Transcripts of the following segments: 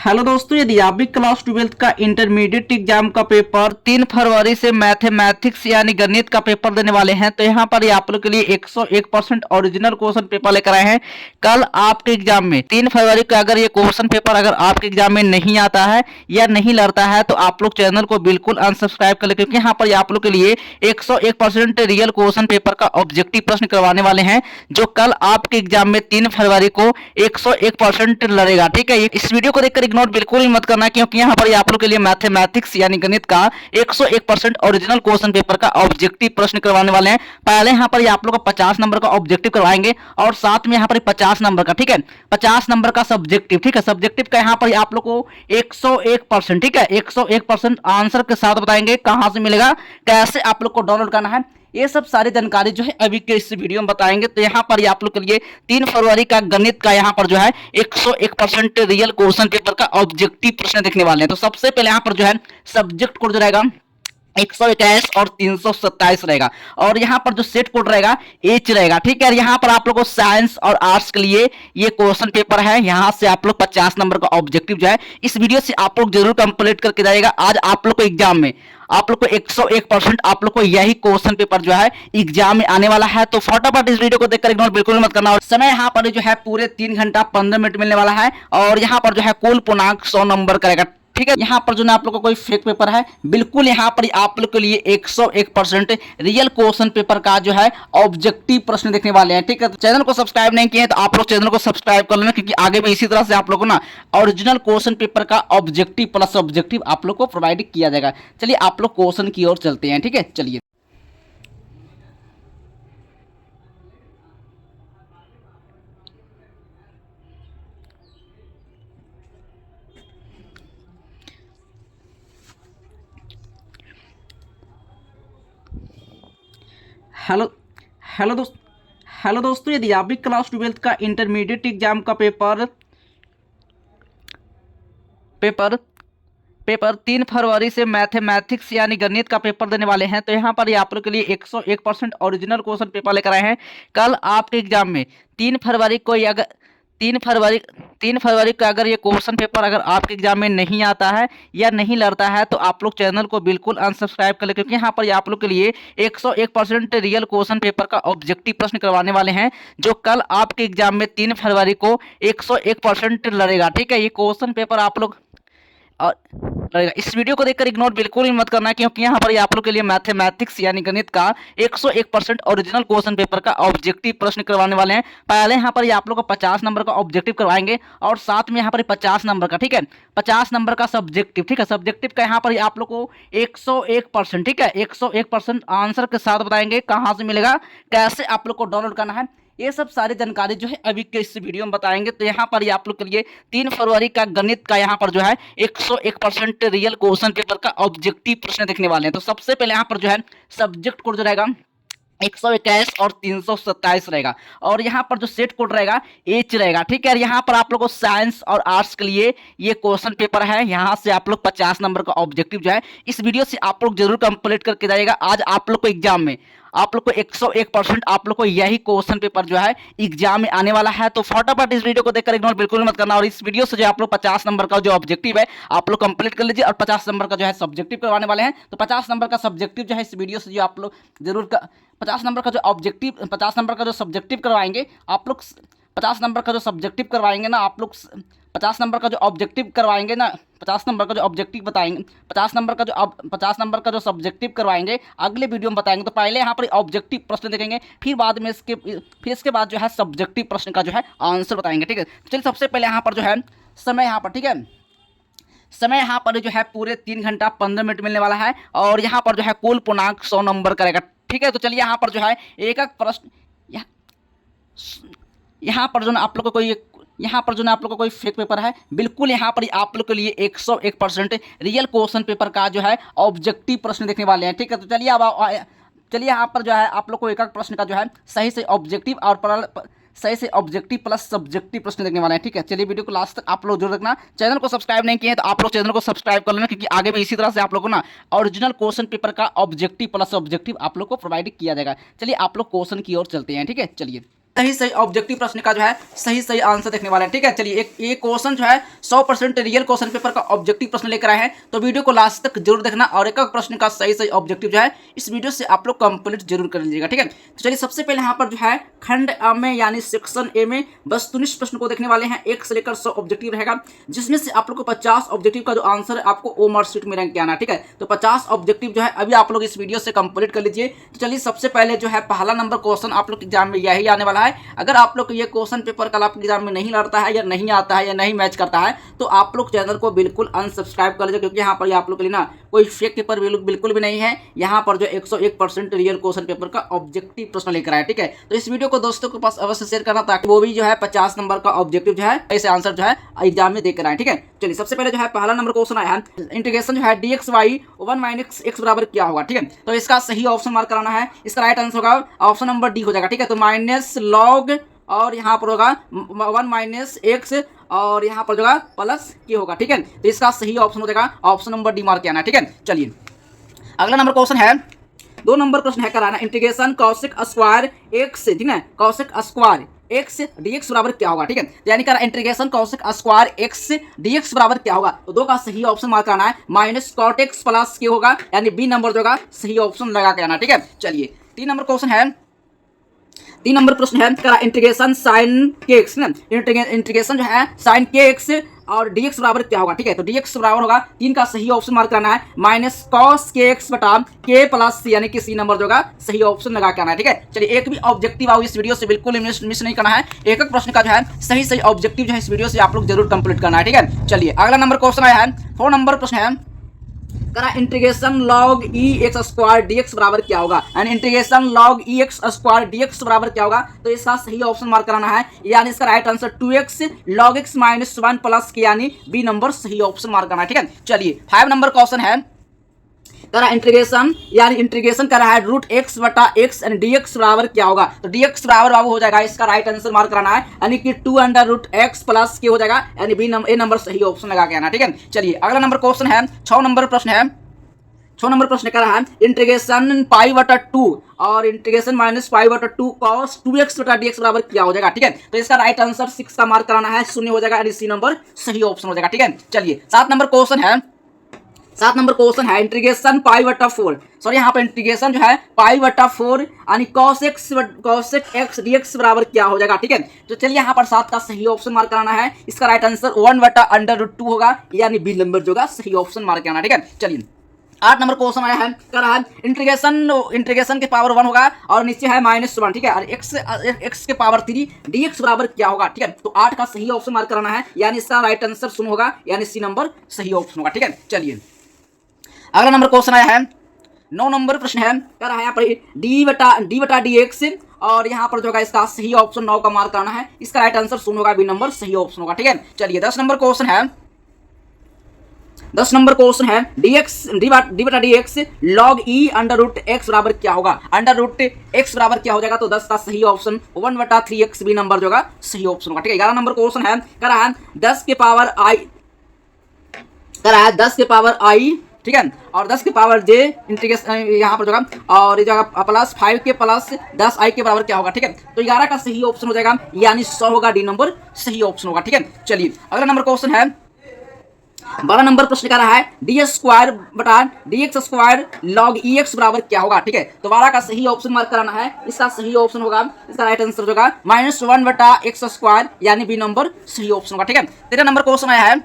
Hello दोस्तों, यदि आप भी क्लास 12th का इंटरमीडिएट एग्जाम का पेपर 3 फरवरी से मैथमेटिक्स यानी गणित का पेपर देने वाले हैं, तो यहाँ पर आप लोग के लिए 101% ओरिजिनल क्वेश्चन पेपर लेकर आए हैं। कल आपके एग्जाम में 3 फरवरी को अगर ये क्वेश्चन पेपर अगर आपके एग्जाम में नहीं आता है या नहीं लड़ता है तो आप लोग चैनल को बिल्कुल अनसब्सक्राइब कर ले, क्योंकि यहाँ पर आप लोग के लिए 101% रियल क्वेश्चन पेपर का ऑब्जेक्टिव प्रश्न करवाने वाले हैं, जो कल आपके एग्जाम में 3 फरवरी को 101% लड़ेगा। ठीक है, इस वीडियो को देखकर इग्नोर बिल्कुल भी मत करना, क्योंकि यहाँ पर आप लोग के लिए मैथमेटिक्स यानी गणित का 101% ओरिजिनल क्वेश्चन पेपर का ऑब्जेक्टिव प्रश्न करवाने वाले हैं। पहले यहाँ पर आप लोग को 50 नंबर का ऑब्जेक्टिव करवाएंगे और साथ में यहाँ पर 50 नंबर का, ठीक है, 50 नंबर का सब्जेक्टिव। ठीक है, सब्जेक्टिव का यहाँ पर आप लोग को 101%, ठीक है, 101% आंसर के साथ बताएंगे कहां से मिलेगा, कैसे आप लोग को डाउनलोड करना है, ये सब सारी जानकारी जो है अभी के इस वीडियो में बताएंगे। तो यहाँ पर आप लोग के लिए 3 फरवरी का गणित का यहाँ पर जो है 101% रियल क्वेश्चन पेपर का ऑब्जेक्टिव प्रश्न देखने वाले हैं। तो सबसे पहले यहाँ पर जो है सब्जेक्ट कोड जो रहेगा 121 और 327 रहेगा, और यहाँ पर जो सेट कोड रहेगा एच रहेगा। ठीक है, यहाँ पर आप लोग को साइंस और आर्ट्स के लिए ये क्वेश्चन पेपर है, यहाँ से आप लोग 50 नंबर का ऑब्जेक्टिव जो है इस वीडियो से आप लोग जरूर कंप्लीट करके जाइएगा। आज आप लोग को एग्जाम में आप लोग को 101% आप लोग को यही क्वेश्चन पेपर जो है एग्जाम में आने वाला है। तो फटाफट इस वीडियो को देखकर इग्नोर बिल्कुल मत करना। और समय यहाँ पर जो है पूरे 3 घंटा 15 मिनट मिलने वाला है, और यहाँ पर जो है कुल पूर्णांक 100 नंबर करेगा। ठीक है, यहाँ पर जो ना आप लोग को कोई फेक पेपर है, बिल्कुल यहाँ पर आप लोग के लिए 101% रियल क्वेश्चन पेपर का जो है ऑब्जेक्टिव प्रश्न देखने वाले हैं। ठीक है, तो चैनल को सब्सक्राइब नहीं किए हैं तो आप लोग चैनल को सब्सक्राइब कर लेना, क्योंकि आगे भी इसी तरह से आप लोग को ना ओरिजिनल क्वेश्चन पेपर का ऑब्जेक्टिव प्लस ऑब्जेक्टिव आप लोग को प्रोवाइड किया जाएगा। चलिए आप लोग क्वेश्चन की ओर चलते हैं। ठीक है, चलिए। हेलो हेलो दोस्त हेलो दोस्तों, यदि आप भी क्लास 12th का इंटरमीडिएट एग्जाम का पेपर पेपर पेपर 3 फरवरी से मैथमेटिक्स यानी गणित का पेपर देने वाले हैं, तो यहाँ पर आप लोग के लिए 101% ओरिजिनल क्वेश्चन पेपर लेकर आए हैं। कल आपके एग्जाम में 3 फरवरी को अगर 3 फरवरी को अगर ये क्वेश्चन पेपर अगर आपके एग्जाम में नहीं आता है या नहीं लड़ता है तो आप लोग चैनल को बिल्कुल अनसब्सक्राइब कर ले, क्योंकि यहाँ पर आप लोग के लिए 101% रियल क्वेश्चन पेपर का ऑब्जेक्टिव प्रश्न करवाने वाले हैं, जो कल आपके एग्जाम में 3 फरवरी को 101% लड़ेगा। ठीक है, ये क्वेश्चन पेपर आप लोग और रहेगा। इस वीडियो को देखकर इग्नोर बिल्कुल भी मत करना, क्योंकि यहाँ पर आप लोग के लिए मैथमेटिक्स यानी गणित का 101% ओरिजिनल क्वेश्चन पेपर का ऑब्जेक्टिव प्रश्न करवाने वाले हैं। पहले यहाँ पर आप लोग को 50 नंबर का ऑब्जेक्टिव करवाएंगे और साथ में यहाँ पर 50 नंबर का, ठीक है, 50 नंबर का सब्जेक्टिव। ठीक है, सब्जेक्टिव का यहाँ पर आप लोग को 101%, ठीक है, 101% आंसर के साथ बताएंगे कहाँ से मिलेगा, कैसे आप लोग को डाउनलोड करना है, ये सब सारी जानकारी जो है अभी के इस वीडियो में बताएंगे। तो यहाँ पर आप लोग के लिए 3 फरवरी का गणित का यहाँ पर जो है 101% रियल क्वेश्चन पेपर का ऑब्जेक्टिव प्रश्न देखने वाले हैं। तो सबसे पहले यहाँ पर जो है सब्जेक्ट कोड जो रहेगा 121 और 327 रहेगा, और यहाँ पर जो सेट कोड रहेगा एच रहेगा। ठीक है, यहाँ पर आप लोग को साइंस और आर्ट्स के लिए ये क्वेश्चन पेपर है, यहाँ से आप लोग 50 नंबर का ऑब्जेक्टिव जो है इस वीडियो से आप लोग जरूर कंप्लीट करके जाइएगा। आज आप लोग को एग्जाम में आप लोग को 101% आप लोग को यही क्वेश्चन पेपर जो है एग्जाम में आने वाला है। तो फटाफट इस वीडियो को देखकर इग्नोर बिल्कुल मत करना, और इस वीडियो से जो आप लोग 50 नंबर का जो ऑब्जेक्टिव है आप लोग कंप्लीट कर लीजिए, और 50 नंबर का जो है सब्जेक्टिव करवाने वाले हैं। तो 50 नंबर का सब्जेक्टिव जो है इस वीडियो से जो आप लोग जरूर 50 नंबर का जो ऑब्जेक्टिव 50 नंबर का जो सब्जेक्टिव करवाएंगे आप लोग 50 नंबर का जो सब्जेक्टिव करवाएंगे ना आप लोग 50 नंबर का जो ऑब्जेक्टिव करवाएंगे ना 50 नंबर का जो ऑब्जेक्टिव बताएंगे 50 नंबर का जो 50 नंबर का जो सब्जेक्टिव करवाएंगे अगले वीडियो में बताएंगे। तो पहले यहाँ पर ऑब्जेक्टिव प्रश्न देखेंगे, फिर बाद में इसके बाद जो है सब्जेक्टिव प्रश्न का जो है आंसर बताएंगे। ठीक है, तो चलिए सबसे पहले यहाँ पर जो है समय यहाँ पर, ठीक है, समय यहाँ पर जो है पूरे 3 घंटा 15 मिनट मिलने वाला है, और यहाँ पर जो है कुल पूर्णांक 100 नंबर करेगा। ठीक है, तो चलिए यहाँ पर जो है एक एक प्रश्न यहाँ पर जो ना आप लोग को कोई यहाँ पर जो ना आप लोग को कोई फेक पेपर है, बिल्कुल यहाँ पर आप लोग के लिए 101% रियल क्वेश्चन पेपर का जो है ऑब्जेक्टिव प्रश्न देखने वाले हैं। ठीक है, तो चलिए अब चलिए यहाँ पर जो है आप लोग को एक एक प्रश्न का जो है सही से ऑब्जेक्टिव और सही से ऑब्जेक्टिव प्लस सब्जेक्टिव प्रश्न देखने वाले हैं। ठीक है, चलिए वीडियो को लास्ट तक आप लोग जरूर देखना। चैनल को सब्सक्राइब नहीं किए हैं तो आप लोग चैनल को सब्सक्राइब कर लेना, क्योंकि आगे भी इसी तरह से आप लोगों को ना ओरिजिनल क्वेश्चन पेपर का ऑब्जेक्टिव प्लस ऑब्जेक्टिव आप लोग को प्रोवाइड किया जाएगा। चलिए आप लोग क्वेश्चन की ओर चलते हैं। ठीक है, चलिए। सही सही ऑब्जेक्टिव प्रश्न का जो है सही आंसर देखने वाले हैं। ठीक है, चलिए एक ये क्वेश्चन जो है 100% रियल क्वेश्चन पेपर का ऑब्जेक्टिव प्रश्न लेकर आए हैं, तो वीडियो को लास्ट तक जरूर देखना और एक प्रश्न का सही ऑब्जेक्टिव जो है इस वीडियो से आप लोग कंप्लीट जरूर कर लीजिएगा। ठीक है, तो चलिए सबसे पहले यहाँ पर जो है खंड अ में यानी सेक्शन ए में वस्तुनिष्ठ प्रश्न को देखने वाले हैं। 1 से लेकर 100 ऑब्जेक्टिव रहेगा, जिसमें से आप लोग को 50 ऑब्जेक्टिव का जो आंसर है आपको ओ मार्कशीट में रैंक आना है। ठीक है, तो 50 ऑब्जेक्टिव जो है अभी आप लोग इस वीडियो से कंप्लीट कर लीजिए। तो चलिए सबसे पहले जो है पहला नंबर क्वेश्चन आप लोग एग्जाम में यही आने वाला है। अगर आप लोग ये क्वेश्चन पेपर कल आपके एग्जाम में नहीं लड़ता है या नहीं आता है या नहीं मैच करता है तो आप लोग चैनल को बिल्कुल अनसब्सक्राइब कर लीजिए, क्योंकि यहाँ पर आप लोग के लिए ना कोई फेक पेपर बिल्कुल भी नहीं है। यहाँ पर जो 101% रियल क्वेश्चन पेपर का ऑब्जेक्टिव प्रश्न लेकर आए। ठीक है, तो इस वीडियो को दोस्तों के पास अवश्य शेयर करना ताकि वो भी जो है 50 नंबर का ऑब्जेक्टिव जो है ऐसे आंसर जो है एग्जाम में देकर आए। ठीक है, चलिए सबसे पहले जो है पहला नंबर क्वेश्चन आया है, इंटीग्रेशन जो है dxy 1 - x बराबर क्या होगा। ठीक है, तो इसका सही ऑप्शन मार्क कराना है। इसका राइट आंसर होगा ऑप्शन नंबर डी हो जाएगा। ठीक है, तो माइनस लॉग और यहाँ पर होगा 1 - x और यहाँ पर जो होगा प्लस के होगा। ठीक है, तो इसका सही ऑप्शन हो जाएगा ऑप्शन नंबर डी मार्क आना है। ठीक है, चलिए अगला नंबर क्वेश्चन है 2 नंबर प्रश्न है कराना, इंटीग्रेशन कॉसेक स्क्वायर x, ठीक है, कॉसेक स्क्वायर x dx बराबर क्या होगा। ठीक है, यानी करा integration cosec square x dx बराबर क्या होगा, तो 2 का सही ऑप्शन मार्क करना है। माइनस कॉट एक्स प्लस के होगा, यानी बी नंबर जो होगा सही ऑप्शन लगा के आना। ठीक है, चलिए 3 नंबर क्वेश्चन है, 3 नंबर प्रश्न है करा इंटीग्रेशन साइन के एक्स, इंटीग्रेशन जो है साइन के एक्स और dx बराबर क्या होगा। ठीक है, तो dx बराबर होगा 3 का सही ऑप्शन मार्क करना है माइनस कॉस के एक्स बटा के प्लस यानी कि सी नंबर जो होगा सही ऑप्शन लगा के आना है। ठीक है, चलिए एक भी ऑब्जेक्टिव आओ इस वीडियो से बिल्कुल मिस नहीं करना है। एक प्रश्न का जो है सही ऑब्जेक्टिव जो है इस वीडियो से आप लोग जरूर कंप्लीट करना है। ठीक है, चलिए अगला नंबर क्वेश्चन आया है 4 नंबर प्रश्न है करा इंटीग्रेशन लॉग ई एक्स स्क्वायर dx बराबर क्या होगा, यानी इंटीग्रेशन लॉग ई एक्स स्क्वायर dx बराबर क्या होगा, तो इसका सही ऑप्शन मार्क कराना है। यानी इसका right answer 2x log x - 1 plus के यानी बी नंबर सही ऑप्शन मार्क करना है। ठीक है, चलिए 5 नंबर क्वेश्चन है करा इंटीग्रेशन यानी इंटीग्रेशन कर रहा है रूट एक्स बटा एक्स एंड dx बराबर क्या होगा, तो dx बराबर बाबू हो जाएगा इसका राइट आंसर मार्क कराना है, यानी कि 2√x प्लस के हो जाएगा, यानी बी नंबर ए नंबर सही ऑप्शन लगा के आना। ठीक है, चलिए अगला नंबर क्वेश्चन है 6 नंबर प्रश्न है, 6 नंबर प्रश्न कर रहा है इंटीग्रेशन पाई बटा 2 और इंटीग्रेशन माइनस पाई बटा 2 कॉस 2x बटा dx बराबर क्या हो जाएगा। ठीक है, तो इसका राइट आंसर 6 का मार्क कराना है, 0 हो जाएगा, यानी सी नंबर सही ऑप्शन हो जाएगा। ठीक है, चलिए 7 नंबर क्वेश्चन है, 7 नंबर क्वेश्चन है इंटीग्रेशन पाई बटा 4, सॉरी यहाँ पर इंटीग्रेशन जो है पाई बटा 4 यानी cos x dx बराबर क्या हो जाएगा। ठीक है, तो चलिए यहाँ पर 7 का सही ऑप्शन मार्क कराना है। इसका राइट आंसर 1/√2 होगा, यानी बी नंबर जो होगा सही ऑप्शन मार्क कराना। ठीक है, चलिए 8 नंबर क्वेश्चन आया है कर रहा है इंटीग्रेशन के पावर 1 होगा और नीचे है -1। ठीक है, और x के पावर 3 dx बराबर क्या होगा। ठीक है, तो 8 का सही ऑप्शन मार्क कराना है, यानी इसका राइट आंसर 0 होगा, यानी सी नंबर सही ऑप्शन होगा। ठीक है, चलिए अगला नंबर क्वेश्चन आया है 9 नंबर प्रश्न है कर रहा है यहाँ पर d बटा dx और यहाँ पर जो होगा इसका सही ऑप्शन 9 का मार्क कराना है। इसका राइट आंसर 0 होगा, बी नंबर सही ऑप्शन होगा। ठीक है, चलिए 10 नंबर क्वेश्चन है, 10 नंबर क्वेश्चन है डी बटा dx log e √x बराबर क्या होगा, √x बराबर क्या हो जाएगा, तो 10 का सही ऑप्शन 1/3x बी नंबर जो होगा सही ऑप्शन होगा। ठीक है, 11 नंबर क्वेश्चन है कर रहा है 10 के पावर i कर रहा है 10 के पावर i, ठीक है, और 10 के पावर j इंटीग्रेशन यहाँ पर जो होगा और ये जो प्लस 5 के प्लस 10 i के बराबर क्या होगा। ठीक है, तो 11 का सही ऑप्शन हो जाएगा, यानी 100 होगा, डी नंबर सही ऑप्शन होगा। ठीक है, चलिए अगला नंबर क्वेश्चन है 12 नंबर प्रश्न का रहा है डी स्क्वायर बटा dx स्क्वायर log ex बराबर क्या होगा। ठीक है, तो 12 का सही ऑप्शन मार्क कराना है। इसका सही ऑप्शन होगा, इसका राइट आंसर होगा -1/x स्क्वायर, यानी बी नंबर सही ऑप्शन होगा। ठीक है, 13 नंबर क्वेश्चन आया है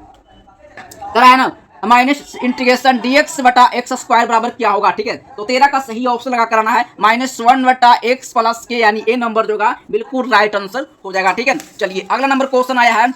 करा है ना माइनस इंटीग्रेशन dx बटा x स्क्वायर बराबर क्या होगा। ठीक है, तो 13 का सही ऑप्शन लगा कराना है -1/x प्लस के, यानी ए नंबर जो होगा बिल्कुल राइट आंसर हो जाएगा। ठीक है, चलिए अगला नंबर क्वेश्चन आया है,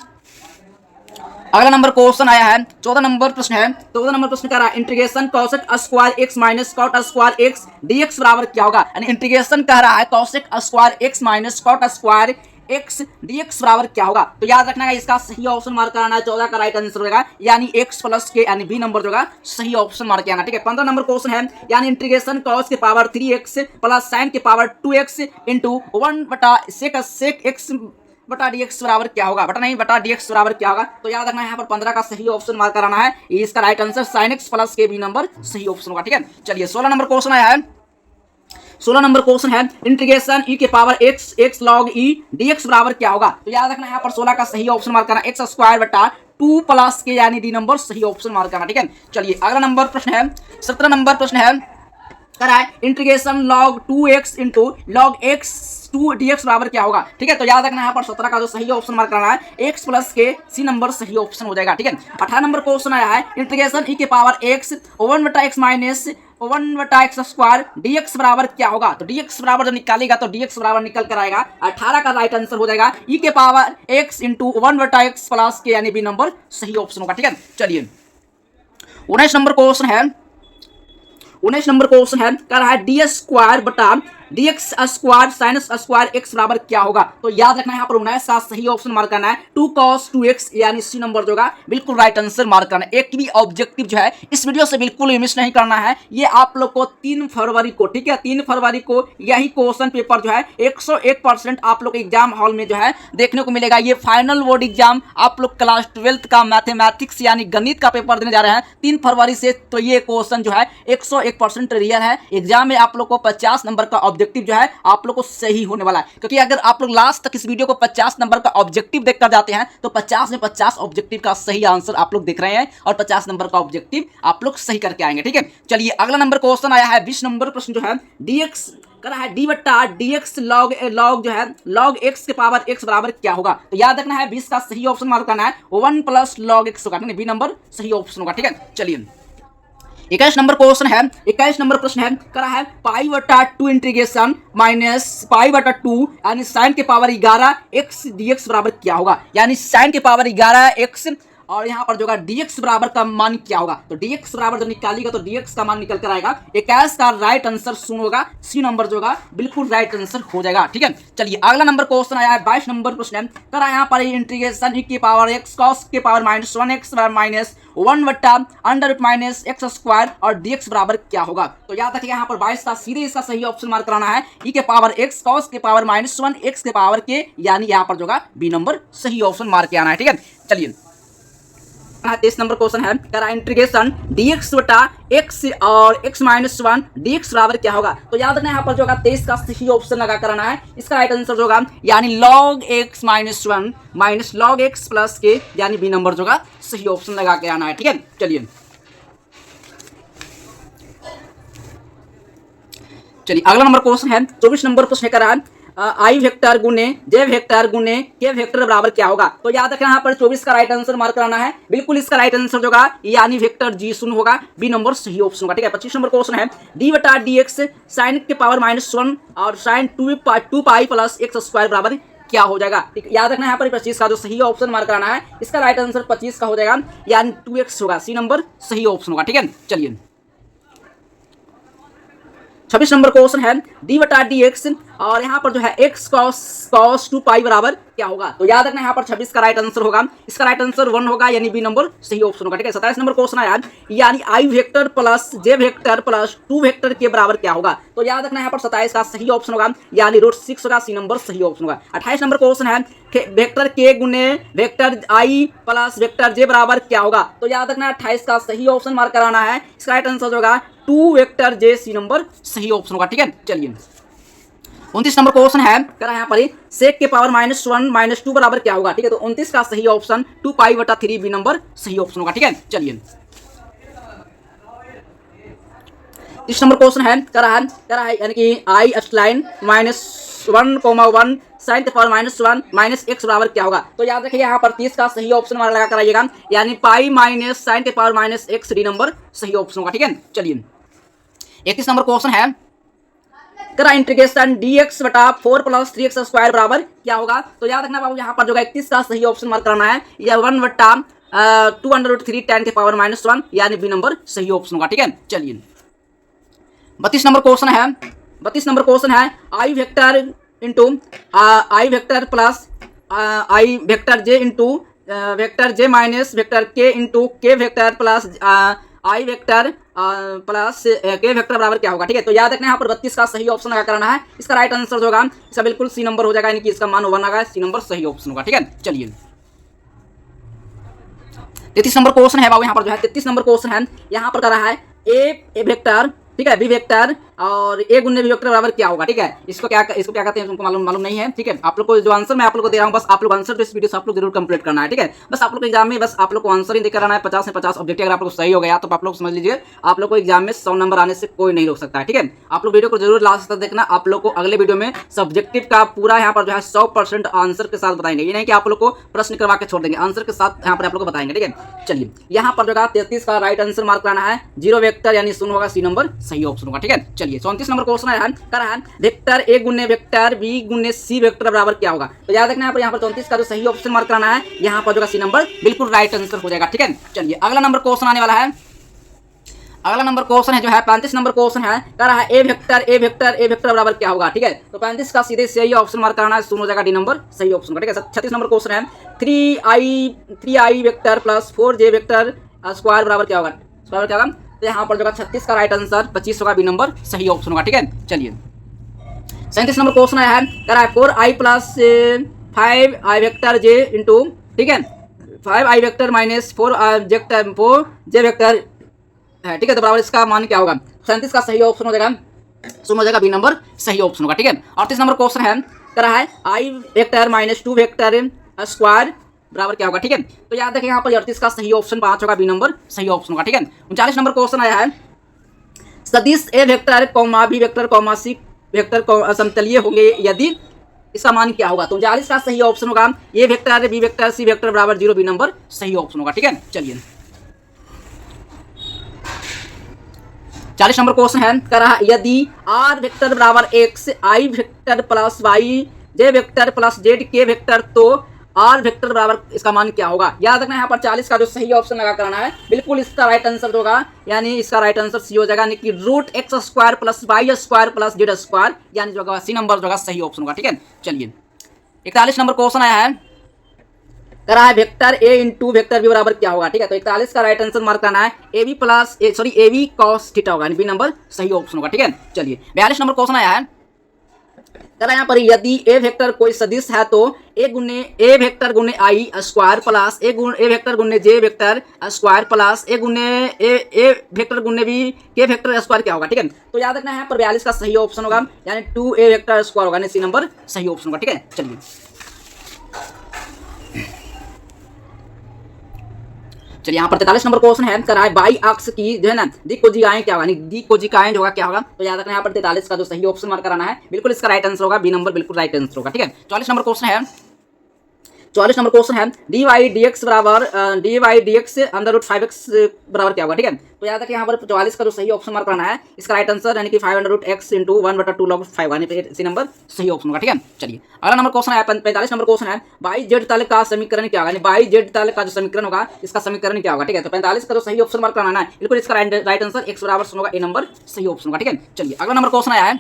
अगला नंबर क्वेश्चन आया है 14 नंबर प्रश्न है, 14 नंबर प्रश्न कह रहा है integration cosec square x minus cot square x dx बराबर क्या होगा, यानी इंटीग्रेशन कह रहा है cosec square x minus cot square x dx बराबर क्या होगा, तो याद रखना है इसका सही ऑप्शन मार्क कराना है। 14 का राइट आंसर होगा, यानी x प्लस के, यानी बी नंबर जो होगा सही ऑप्शन मार्क करना। ठीक है, 15 नंबर क्वेश्चन है, यानी इंटीग्रेशन cos के पावर 3x प्लस sin के power 2x into 1/sec x बटा dx बराबर क्या होगा, बटा dx बराबर क्या होगा, तो याद रखना है यहाँ पर 15 का सही ऑप्शन मार्क कराना है। इसका right answer sin x plus के बी नंबर सही ऑप्शन होगा। ठीक है, चलिए 16 नंबर क्वेश्चन आया है, 16 नंबर क्वेश्चन है इंटीग्रेशन e के power x log e dx बराबर क्या होगा। तो याद रखना यहाँ पर 16 का सही ऑप्शन मार्क करना एक्स स्क्वायर बटा 2 प्लस के यानी डी नंबर सही ऑप्शन मार्क करना। ठीक है, चलिए अगला नंबर प्रश्न है 17 नंबर प्रश्न है करा है integration log 2x into log x 2 dx बराबर क्या होगा। ठीक है, तो याद रखना यहाँ पर 17 का जो सही ऑप्शन मार्क करना है x प्लस के सी नंबर सही ऑप्शन हो जाएगा। ठीक है, 18 नंबर क्वेश्चन आया है इंटीग्रेशन e के पावर x 1 बटा x माइनस 1 बटा एक्स स्क्वायर dx बराबर क्या होगा। तो dx बराबर जब निकालेगा तो dx बराबर निकल कर आएगा 18 का राइट आंसर हो जाएगा e के पावर x इंटू 1 बटा एक्स प्लस के यानी बी नंबर सही ऑप्शन होगा। ठीक है, चलिए 19 नंबर क्वेश्चन है 19 नंबर क्वेश्चन है कह रहा है डी स्क्वायर बटा dx square sine square x बराबर क्या होगा। तो याद रखना है यहाँ पर 19 का सही ऑप्शन मार्क करना है 2 cos 2x यानी सी नंबर जो होगा बिल्कुल राइट आंसर मार्क करना है। एक भी ऑब्जेक्टिव जो है इस वीडियो से बिल्कुल मिस नहीं करना है। ये आप लोग को 3 फरवरी को, ठीक है 3 फरवरी को यही क्वेश्चन पेपर जो है 101% आप लोग एग्जाम हॉल में जो है देखने को मिलेगा। ये फाइनल बोर्ड एग्जाम आप लोग क्लास 12th का मैथमेटिक्स यानी गणित का पेपर देने जा रहे हैं 3 फरवरी से। तो ये क्वेश्चन जो है 101% रियल है। एग्जाम में आप लोग को 50 नंबर का ऑब्जेक्टिव जो है आप लोग को सही होने वाला है, क्योंकि अगर आप लोग लास्ट तक इस वीडियो को 50 नंबर का ऑब्जेक्टिव देखकर जाते हैं तो 50 में 50 ऑब्जेक्टिव का सही आंसर आप लोग देख रहे हैं और 50 नंबर का ऑब्जेक्टिव आप लोग सही करके आएंगे। ठीक है, चलिए अगला नंबर क्वेश्चन आया है 20 नंबर प्रश्न जो है dx करा है डी बट्टा dx log जो है log x के पावर x बराबर क्या होगा। तो याद रखना है 20 का सही ऑप्शन मार्क करना है 1 प्लस log x होगा, बी नंबर सही ऑप्शन होगा। ठीक है, चलिए 21 नंबर क्वेश्चन है 21 नंबर प्रश्न है करा है पाई बटा 2 इंटीग्रेशन माइनस पाई बटा 2 यानी साइन के पावर 11 x dx बराबर क्या होगा। यानी साइन के पावर 11 x और यहाँ पर जो है dx बराबर का मान क्या होगा। तो dx बराबर जब निकालेगा तो dx का मान निकल कर आएगा 21 का राइट आंसर सुन होगा सी नंबर जो होगा बिल्कुल राइट आंसर हो जाएगा। ठीक है, चलिए अगला नंबर क्वेश्चन आया है 22 नंबर प्रश्न है करा यहाँ पर इंटीग्रेशन e की पावर x cos के पावर माइनस 1x माइनस 1 बट्टा under root minus x square और dx बराबर क्या होगा। तो याद रखिए यहाँ पर 22 का सीधे इसका सही ऑप्शन मार्क कराना है e के पावर x cos के पावर माइनस 1 x के पावर के यानी यहाँ पर जो होगा बी नंबर सही ऑप्शन मार्क किया आना है। ठीक है, चलिए 23 नंबर क्वेश्चन है करा इंटीग्रेशन dx बटा x और x माइनस 1 dx बराबर क्या होगा। तो याद रखना यहाँ पर जो होगा 23 का सही ऑप्शन लगा कराना है। इसका राइट आंसर जो होगा यानी log x minus 1 minus log x plus के यानी बी नंबर जो होगा सही ऑप्शन लगा के आना है। ठीक है, चलिए अगला नंबर क्वेश्चन है 24 नंबर प्रश्न करा आई वेक्टर गुने जे वेक्टर गुने के वेक्टर बराबर क्या होगा। तो याद रखना यहाँ पर 24 का राइट आंसर मार्क कराना है। बिल्कुल इसका राइट आंसर जो होगा यानी वेक्टर जी शून्य होगा, बी नंबर सही ऑप्शन होगा। ठीक है, 25 नंबर क्वेश्चन है डी बटा डी एक्स साइन के पावर माइनस 1 और sine 2 pi plus x square बराबर क्या हो जाएगा। ठीक, याद रखना यहाँ पर 25 का जो सही ऑप्शन मार्क कराना है। इसका राइट आंसर 25 का हो जाएगा यानी 2x होगा, सी नंबर सही ऑप्शन होगा। ठीक है, चलिए 26 नंबर क्वेश्चन है डी बटा डी एक्स और यहाँ पर जो है x cos 2 पाई बराबर क्या होगा। तो याद रखना यहाँ पर 26 का राइट आंसर होगा। इसका राइट आंसर 1 होगा यानी बी नंबर सही ऑप्शन होगा। ठीक है, 27 नंबर क्वेश्चन आया यानी आई वेक्टर प्लस जे वेक्टर प्लस 2 वेक्टर के बराबर क्या होगा। तो याद रखना यहाँ पर 27 का सही ऑप्शन होगा यानी रूट 6 होगा, सी नंबर सही ऑप्शन होगा। 28 नंबर क्वेश्चन है वेक्टर के गुने वेक्टर आई प्लस वेक्टर जे बराबर क्या होगा। तो याद रखना 28 का सही ऑप्शन मार्क कराना है। इसका राइट आंसर होगा 2 वेक्टर जे, सी नंबर सही ऑप्शन होगा। ठीक है, चलिए 29 नंबर क्वेश्चन है करा यहाँ पर सेक के पावर माइनस 1 माइनस 2 बराबर क्या होगा। ठीक है, तो 29 का सही ऑप्शन 2 पाई बटा 3 बी नंबर सही ऑप्शन होगा। ठीक है, चलिए 30 नंबर क्वेश्चन है करा है यानी कि आई एप्सिलॉन माइनस 1,1 साइन के पावर माइनस 1 माइनस एक्स बराबर क्या होगा। तो याद रखिए यहाँ पर 30 का सही ऑप्शन वाला लगा कराइएगा यानी पाई माइनस साइन के power minus x, D number सही ऑप्शन होगा। ठीक है, चलिए 31 नंबर क्वेश्चन है करा इंटीग्रेशन dx बटा 4 प्लस 3x स्क्वायर बराबर क्या होगा। तो याद रखना बाबू यहाँ पर जो है 31 का सही ऑप्शन मार्क करना है या 1 बटा 2 अंडर रूट 3 10 के पावर माइनस 1 यानी बी नंबर सही ऑप्शन होगा। ठीक है, चलिए 32 नंबर क्वेश्चन है आई वेक्टर इंटू आई वेक्टर प्लस आई वेक्टर जे इंटू वेक्टर जे माइनस वेक्टर के इंटू के वेक्टर प्लस आई वेक्टर प्लस के वेक्टर बराबर क्या होगा। ठीक है, तो याद रखना यहाँ पर 32 का सही ऑप्शन लगा कराना है। इसका राइट आंसर जो होगा इसका बिल्कुल सी नंबर हो जाएगा यानी कि इसका मान 1 आएगा, सी नंबर सही ऑप्शन होगा। ठीक है, चलिए 33 नंबर क्वेश्चन है बाबू यहाँ पर जो है 33 नंबर क्वेश्चन है यहाँ पर कर रहा है ए वेक्टर, ठीक है, बी वेक्टर और ए गुने बी वेक्टर बराबर क्या होगा, ठीक है। इसको क्या कहते हैं तुमको मालूम नहीं है, ठीक है। आप लोग को जो आंसर मैं आप लोग को दे रहा हूँ, बस आप लोग आंसर तो इस वीडियो से आप लोग जरूर कंप्लीट करना है, ठीक है। बस आप लोग को एग्जाम में बस आप लोग को आंसर ही देकर आना है। 50 में 50 ऑब्जेक्टिव अगर आप लोग सही हो गया तो आप लोग समझ लीजिए आप लोग को एग्जाम में 100 नंबर आने से कोई नहीं रोक सकता है, ठीक है। आप लोग वीडियो को जरूर लास्ट तक देखना। आप लोग को अगले वीडियो में सब्जेक्टिव का पूरा यहाँ पर जो है 100% आंसर के साथ बताएंगे। ये नहीं कि आप लोग को प्रश्न करवा के छोड़ देंगे, आंसर के साथ यहाँ पर आप लोग को बताएंगे, ठीक है। चलिए यहाँ पर जो 33 का राइट आंसर मार्क कराना है। 0 वेक्टर यानी 0 होगा, सी नंबर सही ऑप्शन होगा, ठीक है। चलिए 34 नंबर क्वेश्चन है वेक्टर ए गुने वेक्टर बी गुने सी वेक्टर बराबर क्या होगा। तो याद रखना यहाँ पर 34 का जो सही ऑप्शन मार्क कराना है, यहाँ पर जो सी नंबर बिल्कुल राइट आंसर हो जाएगा, ठीक है। चलिए अगला नंबर क्वेश्चन आने वाला है। अगला नंबर क्वेश्चन है जो है 35 नंबर क्वेश्चन है, कह रहा है ए वेक्टर बराबर क्या होगा, ठीक है। तो 35 का सीधे सही ऑप्शन मार्क कराना है, सुन हो जाएगा डी नंबर सही ऑप्शन का, ठीक है। 36 नंबर क्वेश्चन है 3i vector plus 4j vector square बराबर क्या होगा, स्क्वायर क्या होगा। तो यहाँ पर जो 36 का राइट आंसर 25 होगा, बी नंबर सही ऑप्शन होगा, ठीक है। चलिए 37 नंबर क्वेश्चन है, कह रहा है 4i plus 5i vector j into, ठीक है, 5i vector minus 4j vector है, ठीक है। तो बराबर इसका मान क्या होगा। 37 का सही ऑप्शन हो जाएगा, सुन हो जाएगा बी नंबर सही ऑप्शन होगा, ठीक है। 38 नंबर क्वेश्चन है, कर रहा है i vector minus 2 vector square बराबर क्या होगा, ठीक है। तो याद रखें यहाँ पर 38 का सही ऑप्शन 5 होगा, बी नंबर सही ऑप्शन होगा, ठीक है। 39 नंबर क्वेश्चन आया है सदिश A vector comma B vector comma C vector समतलीय होंगे यदि इसका मान क्या होगा। तो 39 का सही ऑप्शन होगा A vector B vector C vector बराबर 0, बी नंबर सही ऑप्शन होगा, ठीक है। चलिए 40 नंबर क्वेश्चन है, कर रहा है यदि आर वेक्टर बराबर x आई वेक्टर प्लस वाई जे वेक्टर प्लस जेड के वेक्टर तो आर वेक्टर बराबर इसका मान क्या होगा। याद रखना यहाँ पर 40 का जो सही ऑप्शन लगा कराना है, बिल्कुल इसका राइट आंसर होगा, यानी इसका राइट आंसर सी हो जाएगा, यानी कि root x square plus y square plus z square, यानी जो सी नंबर जो सही ऑप्शन होगा, ठीक है। चलिए 41 नंबर क्वेश्चन आया है, करा है vector A into vector B बराबर क्या होगा, ठीक है। तो 41 का राइट आंसर मार्क करना है A B plus A B cos theta होगा, बी नंबर सही ऑप्शन होगा, ठीक है। चलिए 42 नंबर क्वेश्चन आया है, करा यहाँ पर यदि ए वेक्टर कोई सदिश है तो ए वेक्टर गुने आई स्क्वायर प्लस ए वेक्टर गुने जे वेक्टर स्क्वायर प्लस ए वेक्टर गुने बी के वेक्टर स्क्वायर क्या होगा, ठीक है। तो याद रखना है यहाँ पर 42 का सही ऑप्शन होगा, यानी 2a वेक्टर स्क्वायर होगा, सी नंबर सही ऑप्शन होगा, ठीक है। चलिए यहाँ पर 43 नंबर क्वेश्चन है, कराए बाई अक्ष की जो है ना दिक्कोजिकाएं क्या होगा, दिक्कोजिकाएं जो होगा क्या होगा। तो याद रखना यहाँ पर 43 का जो सही ऑप्शन मार्क कराना है, बिल्कुल इसका राइट आंसर होगा, बी नंबर बिल्कुल राइट आंसर होगा, ठीक है। 44 नंबर क्वेश्चन है, 44 नंबर क्वेश्चन है डी वाई डी एक्स बराबर अंडर रूट 5x बराबर क्या होगा, ठीक है। तो याद रखिए यहाँ पर 44 का जो सही ऑप्शन मार्क करना है, इसका राइट आंसर यानी कि 5 under root x into 1/2 log 5 यानी सी नंबर सही ऑप्शन होगा, ठीक है। चलिए अगला नंबर क्वेश्चन है 45 नंबर क्वेश्चन है बाई जेड तल का समीकरण क्या होगा, यानी बाई जेड तल का जो समीकरण होगा इसका समीकरण क्या होगा, ठीक है। तो 45 का जो सही ऑप्शन मार्क करना है, बिल्कुल इसका राइट आंसर x बराबर होगा, ए नंबर सही ऑप्शन होगा, ठीक है। चलिए अगला नंबर क्वेश्चन आया है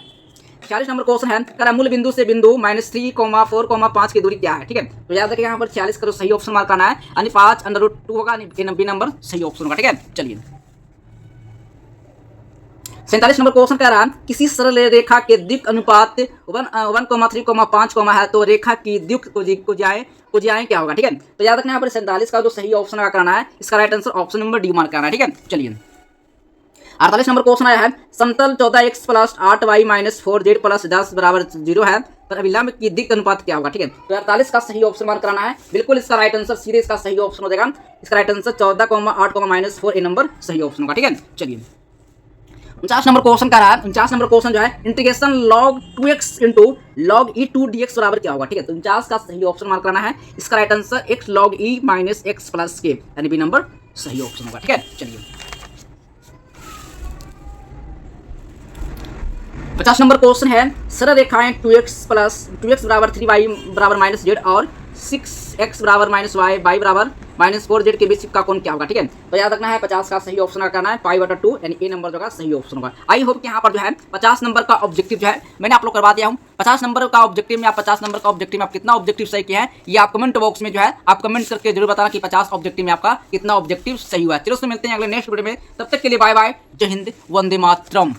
46 नंबर क्वेश्चन है, करा मूल बिंदु से बिंदु -3,4,5 की दूरी क्या है, ठीक है। तो याद रखिए यहाँ पर 46 का जो सही ऑप्शन मार्क करना है, यानी 5 अंडर रूट 2 होगा, बी नंबर सही ऑप्शन होगा, ठीक है। चलिए 47 नंबर क्वेश्चन कह रहा है किसी सरल रेखा के दिक् अनुपात 1,3,5 है तो रेखा की दिक् कोजियाएं क्या होगा, ठीक है। तो याद रखना यहाँ पर 47 का जो सही ऑप्शन लगा करना है, इसका right answer option number D mark करना है, ठीक है। चलिए 48 नंबर क्वेश्चन आया है समतल 14x plus 8y minus 4z plus 10 बराबर 0 है पर अभिलंब की दिक् अनुपात क्या होगा, ठीक है। तो 48 का सही ऑप्शन मार्क कराना है, बिल्कुल इसका राइट आंसर सीधे इसका सही ऑप्शन हो जाएगा, इसका राइट आंसर 14,8,-4 ए नंबर सही ऑप्शन होगा, ठीक है। चलिए 49 नंबर क्वेश्चन का रहा है, 49 नंबर क्वेश्चन जो है integration log 2x into log e 2 dx बराबर क्या होगा, ठीक है। तो 49 का सही ऑप्शन मार्क करना है, इसका right answer x log e minus x plus के यानी बी नंबर सही ऑप्शन होगा, ठीक है। चलिए 50 नंबर क्वेश्चन है सरल रेखाएं 2x बराबर 3y बराबर माइनस जेड और 6x बराबर माइनस वाई बराबर माइनस 4z के बीच का कोण क्या होगा, ठीक है। तो याद रखना है 50 का सही ऑप्शन करना है π/2 यानी ए नंबर जो का सही ऑप्शन होगा। आई होप कि यहाँ पर जो है 50 नंबर का ऑब्जेक्टिव जो है मैंने आप लोग करवा दिया हूँ। 50 नंबर का ऑब्जेक्टिव में आप 50 नंबर का ऑब्जेक्टिव में आप कितना ऑब्जेक्टिव सही किया है, ये आप कमेंट बॉक्स में जो है आप कमेंट करके जरूर बताना कि 50 ऑब्जेक्टिव में आपका कितना ऑब्जेक्टिव सही हुआ है। चलो मिलते हैं अगले नेक्स्ट वीडियो में, तब तक के लिए बाय बाय, जय हिंद, वंदे मातरम।